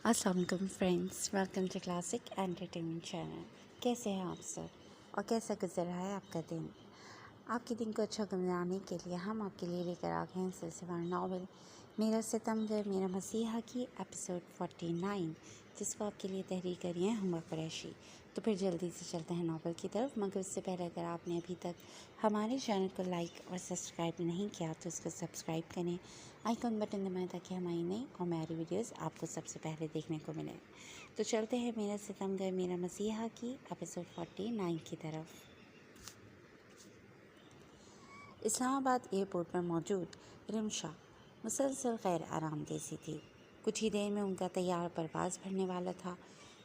السلام علیکم friends, welcome to Classic Entertainment channel. کیسے ہیں آپ سب اور کیسا گزر رہا ہے آپ کا دن؟ آپ کے دن کو اچھا گزارنے کے لیے ہم آپ کے لیے لے کر آ گئے ہیں سلسلہ وار ناول میرا ستمگر میرا مسیحا کی ایپیسوڈ 49، جس کو آپ کے لیے تحریر کری ہے ہما قریشی۔ تو پھر جلدی سے چلتے ہیں ناول کی طرف، مگر اس سے پہلے اگر آپ نے ابھی تک ہمارے چینل کو لائک اور سبسکرائب نہیں کیا تو اس کو سبسکرائب کریں، آئیکن بٹن دبائیں تاکہ ہماری نئی اور معیاری ویڈیوز آپ کو سب سے پہلے دیکھنے کو ملیں۔ تو چلتے ہیں میرا ستمگر میرا مسیحا کی ایپیسوڈ 49 کی طرف۔ اسلام آباد ایئرپورٹ پر موجود رمشا مسلسل غیر آرام دہ سی تھی۔ کچھ ہی دیر میں ان کا طیارہ پرواز بھرنے والا تھا۔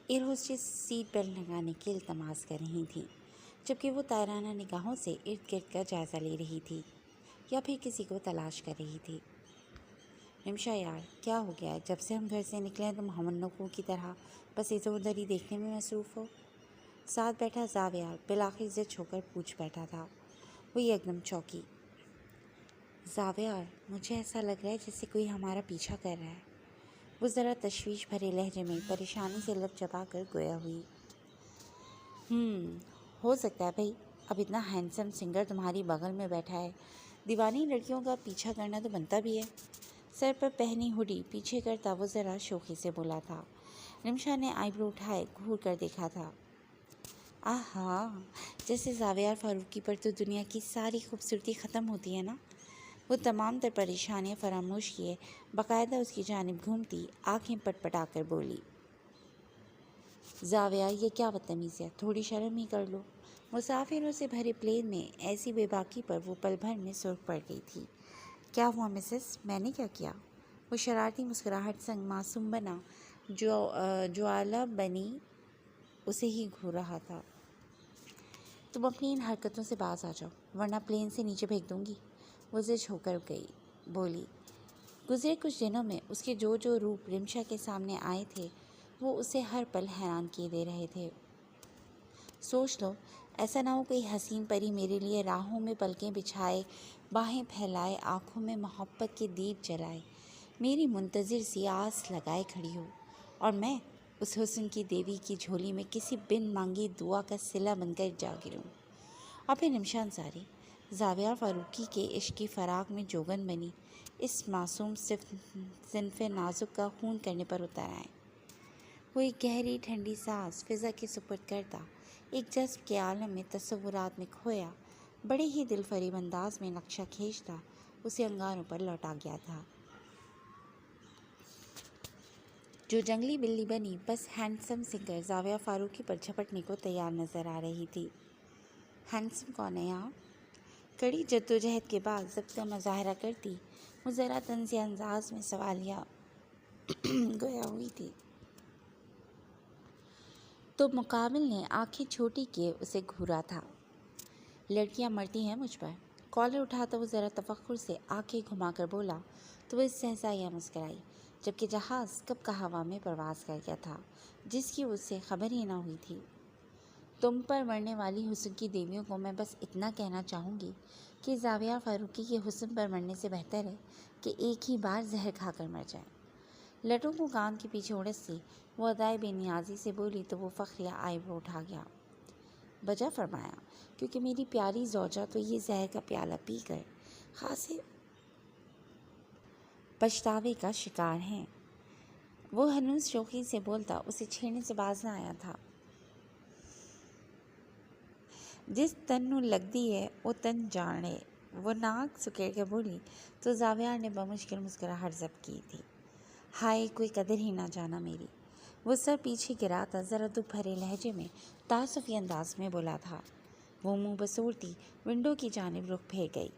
ایئر ہوسٹس سیٹ بیلٹ لگانے کی التماس کر رہی تھیں، جبکہ وہ طائرانہ نگاہوں سے ارد گرد کا جائزہ لے رہی تھی یا پھر کسی کو تلاش کر رہی تھی۔ رمشا یار، کیا ہو گیا ہے؟ جب سے ہم گھر سے نکلے تم ہمنکوں کی طرح بس ادھر ادھر ہی دیکھنے میں مصروف ہو۔ ساتھ بیٹھا زاویار بالآخر ضد ہو کر پوچھ بیٹھا تھا۔ وہ ایک دم چونکی۔ زاویار، مجھے ایسا لگ رہا ہے جیسے کوئی ہمارا پیچھا کر رہا ہے، وہ ذرا تشویش بھرے لہجے میں پریشانی سے لب چبا کر گویا ہوئی۔ ہو سکتا ہے بھائی، اب اتنا ہینڈسم سنگر تمہاری بغل میں بیٹھا ہے، دیوانی لڑکیوں کا پیچھا کرنا تو بنتا بھی ہے۔ سر پر پہنی ہوڈی پیچھے کرتا وہ ذرا شوخی سے بولا تھا۔ رمشا نے آئی برو اٹھائے گھور کر دیکھا تھا۔ آہا، جیسے زاویار فاروقی پر تو دنیا کی ساری خوبصورتی ختم ہوتی ہے نا۔ وہ تمام تر پریشانیاں فراموش کیے باقاعدہ اس کی جانب گھومتی آنکھیں پٹ پٹا کر بولی۔ زاویار، یہ کیا بدتمیزی ہے، تھوڑی شرم ہی کر لو۔ مسافروں سے بھرے پلین میں ایسی بے باکی پر وہ پل بھر میں سرخ پڑ گئی تھی۔ کیا ہوا مسز، میں نے کیا کیا؟ وہ شرارتی مسکراہٹ سنگ معصوم بنا جوالا بنی اسے ہی گھور رہا تھا۔ تم اپنی ان حرکتوں سے باز آ جاؤ ورنہ پلین سے نیچے پھینک دوں گی۔ وہ زج ہو کر گئی بولی۔ گزرے کچھ دنوں میں اس کے جو روپ رمشا کے سامنے آئے تھے وہ اسے ہر پل حیران کیے دے رہے تھے۔ سوچ لو، ایسا نہ ہو کوئی حسین پری میرے لیے راہوں میں پلکیں بچھائے، باہیں پھیلائے، آنکھوں میں محبت کے دیپ جلائے، میری منتظر سی آس لگائے کھڑی ہو، اور میں اس حسن کی دیوی کی جھولی میں کسی بن مانگی دعا کا صلہ بن کر جا گروں۔ اور پھر رمشا انصاری زاویار فاروقی کے عشق کی فراق میں جوگن بنی اس معصوم صنف نازک کا خون کرنے پر اتر آئے۔ وہ ایک گہری ٹھنڈی سانس فضا کے سپرد کرتا ایک جذب کے عالم میں تصورات میں کھویا بڑے ہی دل فریب انداز میں نقشہ کھینچتا اسے انگاروں پر لوٹا گیا تھا۔ جو جنگلی بلی بنی بس ہینڈسم سنگر زاویار فاروقی پر جھپٹنے کو تیار نظر آ رہی تھی۔ ہینڈسم کون ہے یہاں؟ کڑی جدوجہد کے بعد ضبط کا مظاہرہ کرتی وہ ذرا طنزیہ انداز میں سوالیہ گویا ہوئی تھی۔ تو مقابل نے آنکھیں چھوٹی کیے اسے گھورا تھا۔ لڑکیاں مرتی ہیں مجھ پر۔ کالر اٹھاتا وہ ذرا تفخر سے آنکھیں گھما کر بولا تو وہ استہزائیہ مسکرائی، جبکہ جہاز کب کا ہوا میں پرواز کر گیا تھا جس کی اسے خبر ہی نہ ہوئی تھی۔ تم پر مرنے والی حسن کی دیویوں کو میں بس اتنا کہنا چاہوں گی کہ زاویار فاروقی کے حسن پر مرنے سے بہتر ہے کہ ایک ہی بار زہر کھا کر مر جائیں۔ لٹوں کو کان کے پیچھے اڑستی وہ ادائے بے نیازی سے بولی تو وہ فخریہ آئی برو اٹھا گیا۔ بجا فرمایا، کیونکہ میری پیاری زوجہ تو یہ زہر کا پیالہ پی کر خاصے پچھتاوے کا شکار ہیں۔ وہ ہنوز شوخی سے بولتا اسے چھیڑنے سے باز نہ آیا تھا۔ جس تن نوں لگدی ہے او تن جانے، وہ ناک سکیڑ کے بولی تو زاویار نے بمشکل مسکراہٹ ضبط کی تھی۔ ہائے، کوئی قدر ہی نہ جانا میری۔ وہ سر پیچھے گراتا ذرا دکھ بھرے لہجے میں تعسفی انداز میں بولا تھا۔ وہ منہ بسورتی ونڈو کی جانب رخ پھیر گئی،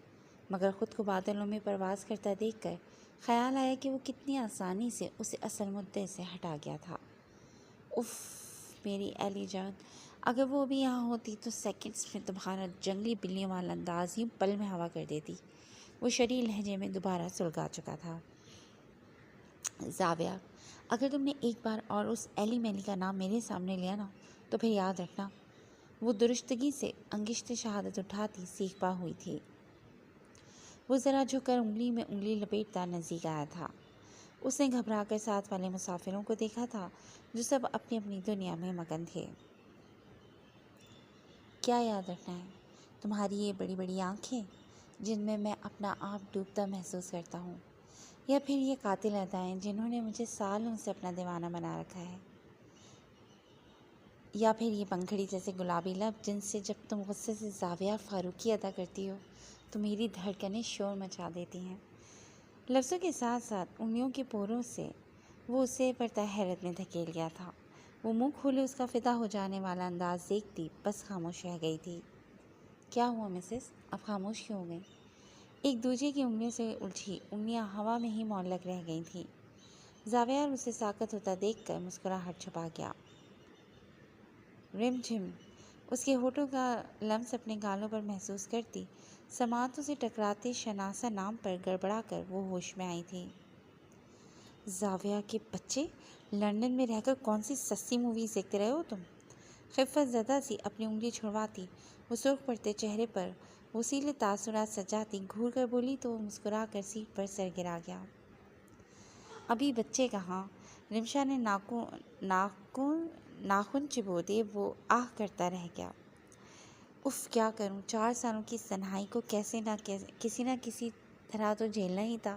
مگر خود کو بادلوں میں پرواز کرتا دیکھ کر خیال آیا کہ وہ کتنی آسانی سے اسے اصل مدعے سے ہٹا گیا تھا۔ اف میری ایلی جان، اگر وہ ابھی یہاں ہوتی تو سیکنڈز میں تمہارا جنگلی بلیوں والا انداز یوں پل میں ہوا کر دیتی۔ وہ شریر لہجے میں دوبارہ سلگا چکا تھا۔ زاویار، اگر تم نے ایک بار اور اس ایلی میلی کا نام میرے سامنے لیا نا تو پھر یاد رکھنا۔ وہ درستگی سے انگشت شہادت اٹھاتی سیکھ پا ہوئی تھی۔ وہ ذرا جھک کر انگلی میں انگلی لپیٹتا نزدیک آیا تھا۔ اس نے گھبرا کر ساتھ والے مسافروں کو دیکھا تھا جو سب اپنی اپنی دنیا میں مگن تھے۔ کیا یاد رکھنا ہے؟ تمہاری یہ بڑی بڑی آنکھیں جن میں اپنا آپ ڈوبتا محسوس کرتا ہوں، یا پھر یہ قاتل ادائیں جنہوں نے مجھے سالوں سے اپنا دیوانہ بنا رکھا ہے، یا پھر یہ پنکھڑی جیسے گلابی لب جن سے جب تم غصے سے زاویہ فاروقی ادا کرتی ہو تو میری دھڑکنیں شور مچا دیتی ہیں۔ لفظوں کے ساتھ ساتھ انگلیوں کے پوروں سے وہ اسے پرتا حیرت میں دھکیل گیا تھا۔ وہ منہ کھولے اس کا فدا ہو جانے والا انداز دیکھتی بس خاموش رہ گئی تھی۔ کیا ہوا مسز؟ اب خاموش کیوں ہو گئی؟ ایک دوسرے کی انگلیوں سے الجھی انگلیاں ہوا میں ہی معلق رہ گئی تھیں۔ زاویہ اسے ساکت ہوتا دیکھ کر مسکراہٹ چھپا گیا۔ رم جھم اس کے ہونٹوں کا لمس اپنے گالوں پر محسوس کرتی سماعتوں سے ٹکراتے شناسہ نام پر گڑبڑا کر وہ ہوش میں آئی تھی۔ زاویہ کے بچے، لندن میں رہ کر کون سی سستی موویز دیکھتے رہے ہو تم؟ خفت زدہ سی اپنی انگلی چھڑواتی وہ سرخ پڑتے چہرے پر وسیلے تاثرات سجاتی گھور کر بولی تو وہ مسکرا کر سیٹ پر سر گرا گیا۔ ابھی بچے کہاں؟ رمشا نے ناخن چبوتے وہ آہ کرتا رہ گیا۔ اف کیا کروں، 4 سالوں کی تنہائی کو کسی نہ کسی طرح تو جھیلنا ہی تھا،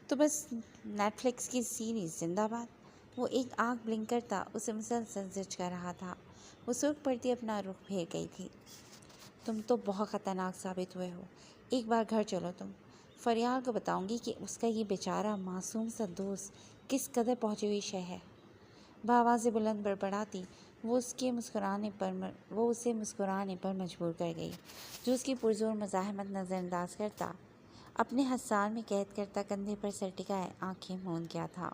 تو بس نیٹ فلکس کی سیریز زندہ باد۔ وہ ایک آنکھ بلنک کرتا اسے مسلسل زج کر رہا تھا۔ وہ سرخ پڑتی اپنا رخ پھیر گئی تھی۔ تم تو بہت خطرناک ثابت ہوئے ہو، ایک بار گھر چلو تم، فریال کو بتاؤں گی کہ اس کا یہ بیچارہ معصوم سا دوست کس قدر پہنچی ہوئی شے ہے۔ بآواز بلند بڑبڑاتی وہ اسے مسکرانے پر مجبور کر گئی، جو اس کی پرزور مزاحمت نظر انداز کرتا اپنے حصار میں قید کرتا کندھے پر سر ٹکائے آنکھیں موند گیا تھا۔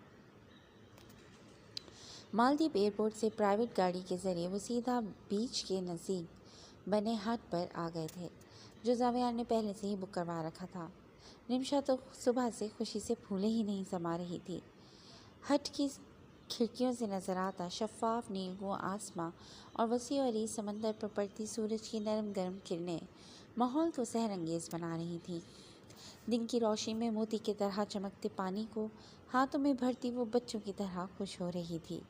مالدیپ ایئرپورٹ سے پرائیویٹ گاڑی کے ذریعے وہ سیدھا بیچ کے نزدیک بنے ہٹ پر آ گئے تھے، جو زاویہ نے پہلے سے ہی بک کروا رکھا تھا۔ رمشا تو صبح سے خوشی سے پھولے ہی نہیں سما رہی تھی۔ ہٹ کی کھڑکیوں سے نظر آتا شفاف نیلگوں آسماں اور وسیع و عریض سمندر پر پڑتی سورج کی نرم گرم کرنیں ماحول کو سحر انگیز بنا رہی تھیں۔ دن کی روشنی میں موتی کی طرح چمکتے پانی کو ہاتھوں میں بھرتی وہ بچوں کی طرح خوش ہو رہی تھی،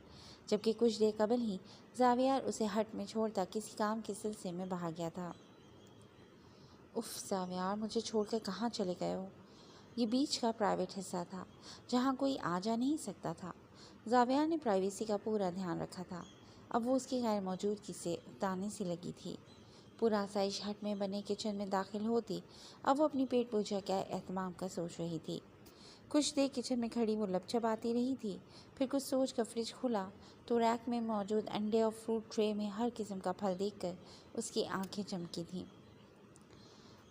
جبکہ کچھ دیر قبل ہی زاویہ اسے ہٹ میں چھوڑتا کسی کام کے سلسلے میں باہر گیا تھا۔ اف زاویہ، مجھے چھوڑ کر کہاں چلے گئے ہو؟ یہ بیچ کا پرائیویٹ حصہ تھا جہاں کوئی آ جا نہیں سکتا تھا۔ زاویہ نے پرائیویسی کا پورا دھیان رکھا تھا۔ اب وہ اس کی غیر موجودگی سے اکتانے سی لگی تھی۔ پورا آسائش ہٹ میں بنے کچن میں داخل ہوتی اب وہ اپنی پیٹ پوجا کے اہتمام کا سوچ رہی تھی۔ کچھ دیر کچن میں کھڑی وہ لب چباتی رہی تھی، پھر کچھ سوچ کر فریج کھولا تو ریک میں موجود انڈے اور فروٹ ٹرے میں ہر قسم کا پھل دیکھ کر اس کی آنکھیں چمکی تھیں۔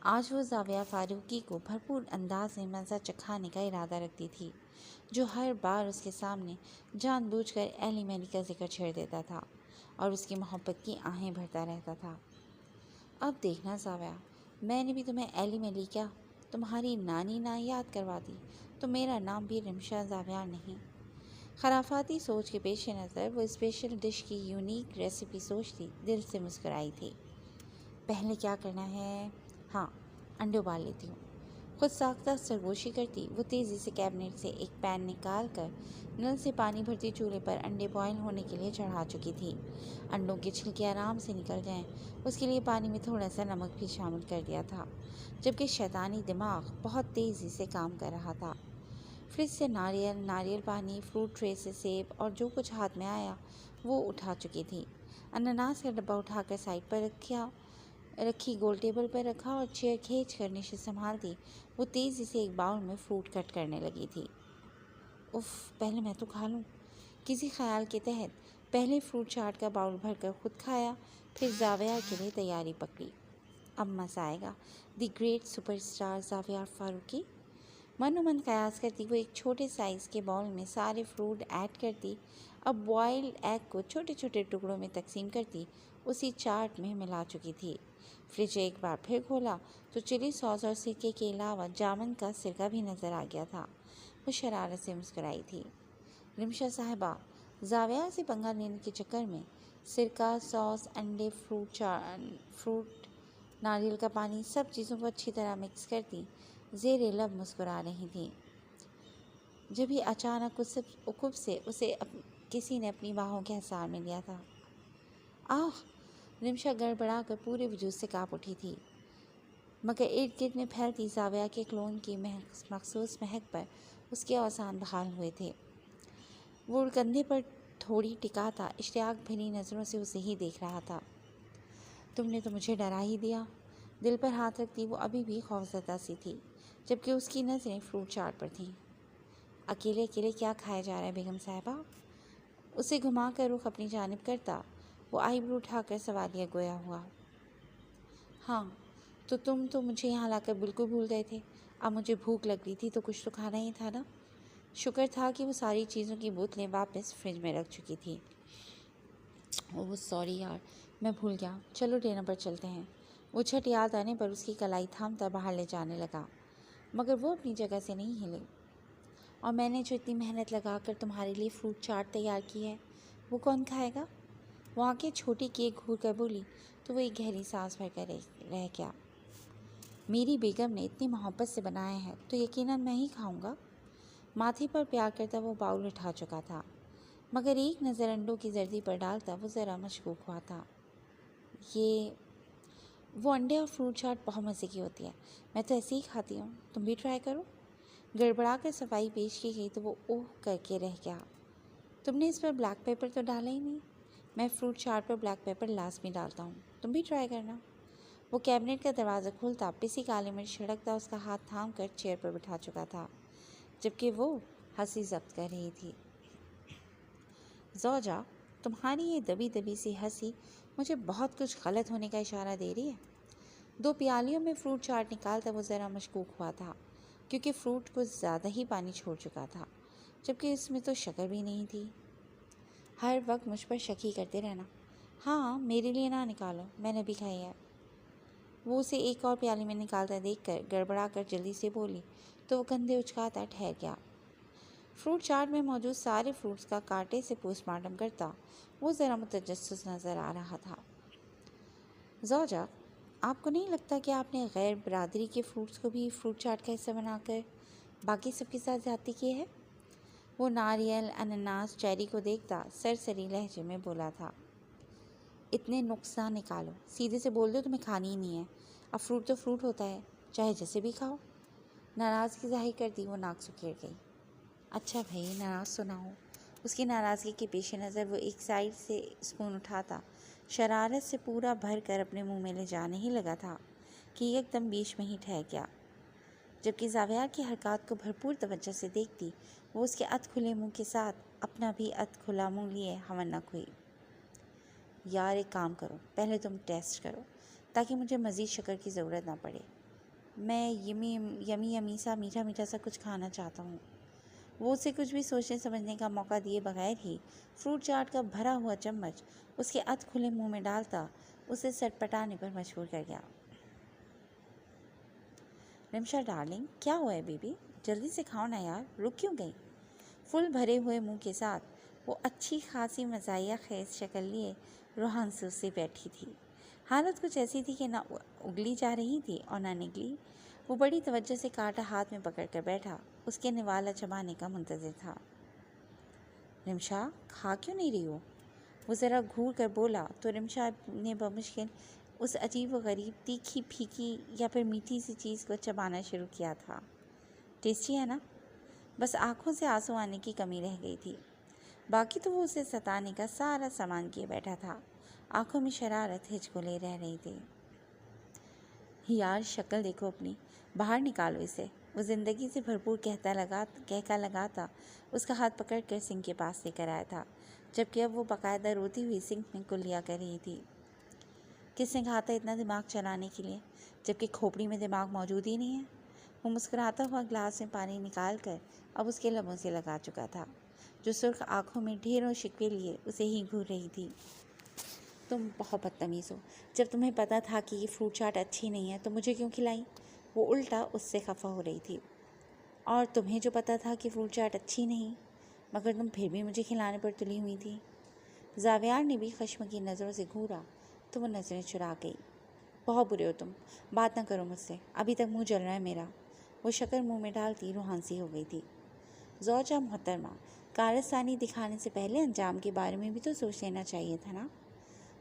آج وہ زاویہ فاروقی کو بھرپور انداز میں مزہ چکھانے کا ارادہ رکھتی تھی، جو ہر بار اس کے سامنے جان بوجھ کر ایلی میلی کا ذکر چھیڑ دیتا تھا اور اس کی محبت کی آہیں بھرتا رہتا تھا۔ اب دیکھنا زاویہ، میں نے بھی تمہیں ایلی میلی کیا تمہاری نانی نہ یاد کروا دی تو میرا نام بھی رمشا زاویہ نہیں۔ خرافاتی سوچ کے پیش نظر وہ اسپیشل ڈش کی یونیک ریسیپی سوچتی دل سے مسکرائی تھی۔ پہلے کیا کرنا ہے؟ ہاں، انڈے ابال لیتی ہوں۔ خود ساختہ سرگوشی کرتی وہ تیزی سے کیبنٹ سے ایک پین نکال کر نل سے پانی بھرتی چولہے پر انڈے بوائل ہونے کے لیے چڑھا چکی تھی۔ انڈوں کے چھلکے آرام سے نکل جائیں اس کے لیے پانی میں تھوڑا سا نمک بھی شامل کر دیا تھا، جبکہ شیطانی دماغ بہت تیزی سے کام کر رہا تھا۔ فریج سے ناریل پانی، فروٹ ٹرے سے سیب اور جو کچھ ہاتھ میں آیا وہ اٹھا چکی تھی۔ انناس کا ڈبہ اٹھا کر سائڈ پر رکھی گول ٹیبل پر رکھا اور چیئر کھینچ کر نشست سنبھالتی وہ تیزی سے ایک باؤل میں فروٹ کٹ کرنے لگی تھی۔ اف، پہلے میں تو کھا لوں۔ کسی خیال کے تحت پہلے فروٹ چاٹ کا باؤل بھر کر خود کھایا، پھر زاویہ کے لیے تیاری پکڑی۔ اب مزہ آئے گا، دی گریٹ سپر اسٹار زاویہ فاروقی۔ من و من قیاس کرتی وہ ایک چھوٹے سائز کے باؤل میں سارے فروٹ ایڈ کرتی، اب بوائلڈ ایگ کو چھوٹے چھوٹے ٹکڑوں میں تقسیم کرتی اسی چاٹ میں ملا چکی تھی۔ فریج ایک بار پھر کھولا تو چلی ساس اور سرکے کے علاوہ جامن کا سرکہ بھی نظر آ گیا تھا۔ وہ شرارت سے مسکرائی تھی۔ رمشا صاحبہ، زاویہ سے پنگا لینے کے چکر میں سرکہ، ساس، انڈے، فروٹ، ناریل کا پانی، سب چیزوں کو اچھی طرح مکس کرتی زیر لب مسکرا رہی تھیں۔ جبھی اچانک اس عقب سے اسے کسی نے اپنی باہوں کے حصار میں لیا تھا۔ آہ! رمشا گڑبڑا کر پورے وجود سے کانپ اٹھی تھی، مگر ارد گرد میں پھیلتی زاویہ کے کلون کی مخصوص مہک پر اس کے اوزان بحال ہوئے تھے۔ وہ کندھے پر تھوڑی ٹکا تھا، اشتیاق بھری نظروں سے اسے ہی دیکھ رہا تھا۔ تم نے تو مجھے ڈرا ہی دیا۔ دل پر ہاتھ رکھتی وہ ابھی بھی خوفزدہ سی تھی، جبکہ اس کی نظریں فروٹ چاٹ پر تھیں۔ اکیلے اکیلے کیا کھایا جا رہا ہے بیگم صاحبہ؟ اسے گھما کر رخ اپنی جانب کرتا وہ آئی برو اٹھا کر سوالیہ گویا ہوا۔ ہاں تو تم تو مجھے یہاں لا کر بالکل بھول گئے تھے۔ اب مجھے بھوک لگ رہی تھی تو کچھ تو کھانا ہی تھا نا۔ شکر تھا کہ وہ ساری چیزوں کی بوتلیں واپس فریج میں رکھ چکی تھی۔ اوہ سوری یار، میں بھول گیا، چلو ڈنر پر چلتے ہیں۔ وہ جھٹ یاد آنے پر اس کی کلائی تھامتا باہر لے جانے لگا، مگر وہ اپنی جگہ سے نہیں ہلی۔ اور میں نے جو اتنی محنت لگا کر تمہارے لیے فروٹ چاٹ تیار کی ہے، وہ کون کھائے گا؟ وہ آنکھیں چھوٹی کیے گھور کر بولی تو وہ ایک گہری سانس بھر کر رہ گیا۔ میری بیگم نے اتنی محبت سے بنایا ہے تو یقیناً میں ہی کھاؤں گا۔ ماتھے پر پیار کرتا وہ باؤل اٹھا چکا تھا، مگر ایک نظر انڈوں کی زردی پر ڈالتا وہ ذرا مشکوک ہوا تھا۔ وہ انڈے اور فروٹ چاٹ بہت مزے کی ہوتی ہے، میں تو ایسے ہی کھاتی ہوں، تم بھی ٹرائی کرو۔ گڑبڑا کر صفائی پیش کی گئی تو وہ اوہ کر کے رہ گیا۔ تم نے اس پر بلیک پیپر تو ڈالا ہی نہیں۔ میں فروٹ چاٹ پر بلیک پیپر لازمی ڈالتا ہوں، تم بھی ٹرائی کرنا۔ وہ کیبنٹ کا دروازہ کھولتا پسی کالی مرچ چھڑکتا اس کا ہاتھ تھام کر چیئر پر بٹھا چکا تھا، جبکہ وہ ہنسی ضبط کر رہی تھی۔ زوجہ، تمہاری یہ دبی دبی سی ہنسی مجھے بہت کچھ غلط ہونے کا اشارہ دے رہی ہے۔ 2 پیالیوں میں فروٹ چاٹ نکالتا وہ ذرا مشکوک ہوا تھا، کیونکہ فروٹ کچھ زیادہ ہی پانی چھوڑ چکا تھا، جبکہ اس میں تو شکر بھی نہیں تھی۔ ہر وقت مجھ پر شک ہی کرتے رہنا۔ ہاں میرے لیے نہ نکالو، میں نے بھی کھائی ہے۔ وہ اسے ایک اور پیالی میں نکالتا دیکھ کر گڑبڑا کر جلدی سے بولی تو وہ کندھے اچکاتا ٹھہر گیا۔ فروٹ چاٹ میں موجود سارے فروٹس کا کانٹے سے پوسٹ مارٹم کرتا وہ ذرا متجسس نظر آ رہا تھا۔ زوجہ، آپ کو نہیں لگتا کہ آپ نے غیر برادری کے فروٹس کو بھی فروٹ چاٹ کا حصہ بنا کر باقی سب کے ساتھ زیادتی کی ہے؟ وہ ناریل، انناس، چیری کو دیکھتا سرسری لہجے میں بولا تھا۔ اتنے نقص نہ نکالو، سیدھے سے بول دو تمہیں کھانی ہی نہیں ہے۔ اب فروٹ تو فروٹ ہوتا ہے، چاہے جیسے بھی کھاؤ۔ ناراضگی ظاہر کرتی وہ ناک سکیڑ گئی۔ اچھا بھائی ناراض تو نہ ہو۔ اس کی ناراضگی کے پیش نظر وہ ایک سائڈ سے اسپون اٹھاتا شرارت سے پورا بھر کر اپنے منہ میں لے جانے ہی لگا تھا کہ ایک دم بیچ میں ہی ٹھہر گیا، جبکہ زاویہ کی حرکات کو بھرپور توجہ سے دیکھتی وہ اس کے ادھ کھلے منہ کے ساتھ اپنا بھی ادھ کھلا منہ لیے ہونک ہوئی۔ یار ایک کام کرو، پہلے تم ٹیسٹ کرو تاکہ مجھے مزید شکر کی ضرورت نہ پڑے۔ میں یمی سا میٹھا میٹھا سا کچھ کھانا چاہتا ہوں۔ وہ اسے کچھ بھی سوچنے سمجھنے کا موقع دیے بغیر ہی فروٹ چاٹ کا بھرا ہوا چمچ اس کے ادھ کھلے منہ میں ڈالتا اسے سٹپٹانے پر مجبور کر گیا۔ رمشا ڈارلنگ، کیا ہوا ہے بیبی؟ جلدی سے کھاؤ نا یار، رک کیوں گئی؟ فل بھرے ہوئے منہ کے ساتھ وہ اچھی خاصی مزاحیہ خیز شکل لیے روحان سے بیٹھی تھی۔ حالت کچھ ایسی تھی کہ نہ اگلی جا رہی تھی اور نہ نگلی۔ وہ بڑی توجہ سے کانٹا ہاتھ میں پکڑ کر بیٹھا اس کے نوالا چبانے کا منتظر تھا۔ رمشا، کھا کیوں نہیں رہی ہو؟ وہ ذرا گھور کر بولا تو رمشا نے بمشکل اس عجیب و غریب تیکھی پھیکی یا پھر میٹھی سی چیز کو چبانا شروع کیا تھا۔ ٹیسٹی ہے نا؟ بس آنکھوں سے آنسو آنے کی کمی رہ گئی تھی، باقی تو وہ اسے ستانے کا سارا سامان کیے بیٹھا تھا۔ آنکھوں میں شرارت ہچکولے رہ رہی تھی۔ یار شکل دیکھو اپنی، باہر نکالو اسے، وہ زندگی سے بھرپور کہکا لگاتا اس کا ہاتھ پکڑ کر سنک کے پاس لے کر آیا تھا، جبکہ اب وہ باقاعدہ روتی ہوئی سنک میں کلیا کر رہی تھی۔ کس نے کہا تھا اتنا دماغ چلانے کے لیے، جبکہ کھوپڑی میں دماغ موجود ہی نہیں ہے؟ وہ مسکراتا ہوا گلاس میں پانی نکال کر اب اس کے لبوں سے لگا چکا تھا، جو سرخ آنکھوں میں ڈھیروں شکوے لیے اسے ہی گھور رہی تھی۔ تم بہت بدتمیز ہو، جب تمہیں پتہ تھا کہ یہ فروٹ چاٹ اچھی نہیں ہے تو مجھے کیوں کھلائی؟ وہ الٹا اس سے خفا ہو رہی تھی۔ اور تمہیں جو پتہ تھا کہ فروٹ چاٹ اچھی نہیں، مگر تم پھر بھی مجھے کھلانے پر تلی ہوئی تھی۔ زاویار نے بھی خشم کی نظروں سے گھورا تو وہ نظریں چرا گئی۔ بہت برے ہو تم، بات نہ کرو مجھ سے، ابھی تک منہ جل رہا ہے میرا۔ وہ شکر منہ میں ڈالتی روحان سی ہو گئی تھی۔ زوجہ محترمہ، کارستانی دکھانے سے پہلے انجام کے بارے میں بھی تو سوچ لینا چاہیے تھا نا۔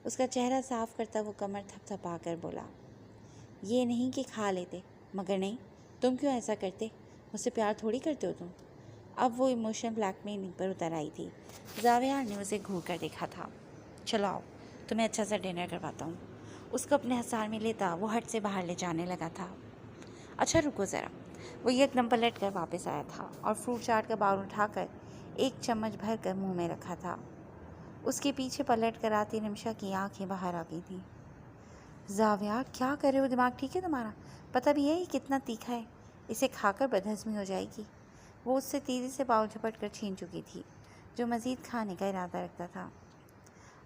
اس کا چہرہ صاف کرتا وہ کمر تھپ تھپا کر بولا، یہ نہیں کہ کھا لیتے، مگر نہیں، تم کیوں ایسا کرتے؟ مجھ سے پیار تھوڑی کرتے ہو تم۔ اب وہ ایموشنل بلیک میلنگ پر اتر آئی تھی۔ زاویار نے اسے گھور کر دیکھا تھا۔ چلو آؤ، تمہیں اچھا سا ڈنر کرواتا ہوں۔ اس کو اپنے حصار میں لیتا وہ ہٹ سے باہر لے جانے لگا تھا۔ اچھا رکو ذرا۔ وہ یک دم پلٹ کر واپس آیا تھا اور فروٹ چاٹ کا باؤل اٹھا کر ایک چمچ بھر کر منہ میں رکھا تھا۔ اس کے پیچھے پلٹ کر آتی نمشا کی آنکھیں باہر آ گئی تھیں۔ زاویار، کیا کر رہے ہو؟ دماغ ٹھیک ہے تمہارا؟ پتہ بھی ہے یہ کتنا تیکھا ہے، اسے کھا کر بدہضمی ہو جائے گی۔ وہ اس سے تیزی سے باؤل جھپٹ کر چھین چکی تھی، جو مزید کھانے کا ارادہ رکھتا تھا۔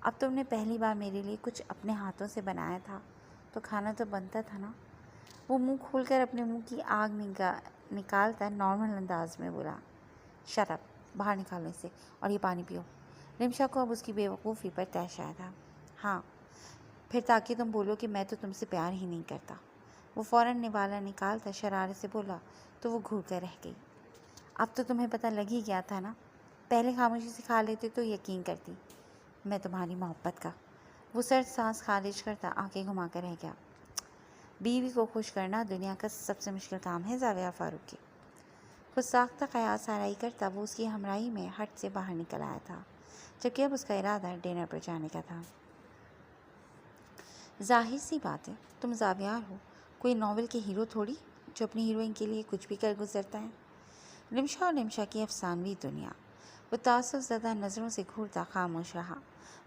اب تم نے پہلی بار میرے لیے کچھ اپنے ہاتھوں سے بنایا تھا تو کھانا تو بنتا تھا نا۔ وہ منہ کھول کر اپنے منہ کی آگ نکالتا نارمل انداز میں بولا، شٹ اپ، باہر نکالو اسے اور یہ پانی پیو۔ نمشا کو اب اس کی بے وقوفی پر طیش آیا تھا۔ ہاں، پھر تاکہ تم بولو کہ میں تو تم سے پیار ہی نہیں کرتا۔ وہ فوراً نوالا نکالتا شرارت سے بولا تو وہ گھور کر رہ گئی۔ اب تو تمہیں پتہ لگ ہی گیا تھا نا، پہلے خاموشی سے کھا لیتے تو یقین کرتی میں تمہاری محبت کا۔ وہ سرد سانس خارج کرتا آنکھیں گھما کر رہ گیا۔ بیوی کو خوش کرنا دنیا کا سب سے مشکل کام ہے زاویہ فاروقی۔ خود ساختہ قیاس آرائی کرتا وہ اس کی ہمراہی میں ہٹ سے باہر نکل آیا تھا، جبکہ اب اس کا ارادہ ڈنر پر جانے کا تھا۔ ظاہر سی بات ہے، تم زاویار ہو، کوئی ناول کے ہیرو تھوڑی جو اپنی ہیروئن کے لیے کچھ بھی کر گزرتا ہے۔ نمشا اور نمشا کی افسانوی دنیا۔ وہ تعصب زدہ نظروں سے گھورتا خاموش رہا،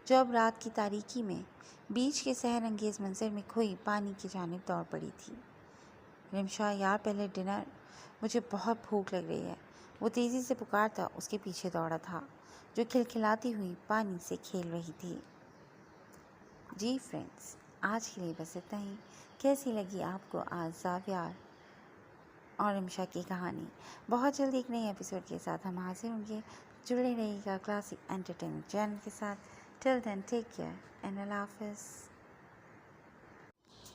جو اب رات کی تاریکی میں بیچ کے سحر انگیز منظر میں کھوئی پانی کی جانب دوڑ پڑی تھی۔ نمشا، یار پہلے ڈنر، مجھے بہت بھوک لگ رہی ہے۔ وہ تیزی سے پکارتا اس کے پیچھے دوڑا تھا، جو کھلکھلاتی ہوئی پانی سے کھیل رہی تھی۔ جی فرینڈز، آج کے لیے بس اتنا ہی۔ کیسی لگی آپ کو آج زاویار اور نمشا کی کہانی؟ بہت جلد ایک نئے ایپیسوڈ کے ساتھ ہم حاضر ہوں گے۔ جڑے رہیے گا کلاسک انٹرٹینمنٹ چینل کے ساتھ۔ ٹل دین ٹیک کیئر اینڈ اللہ حافظ۔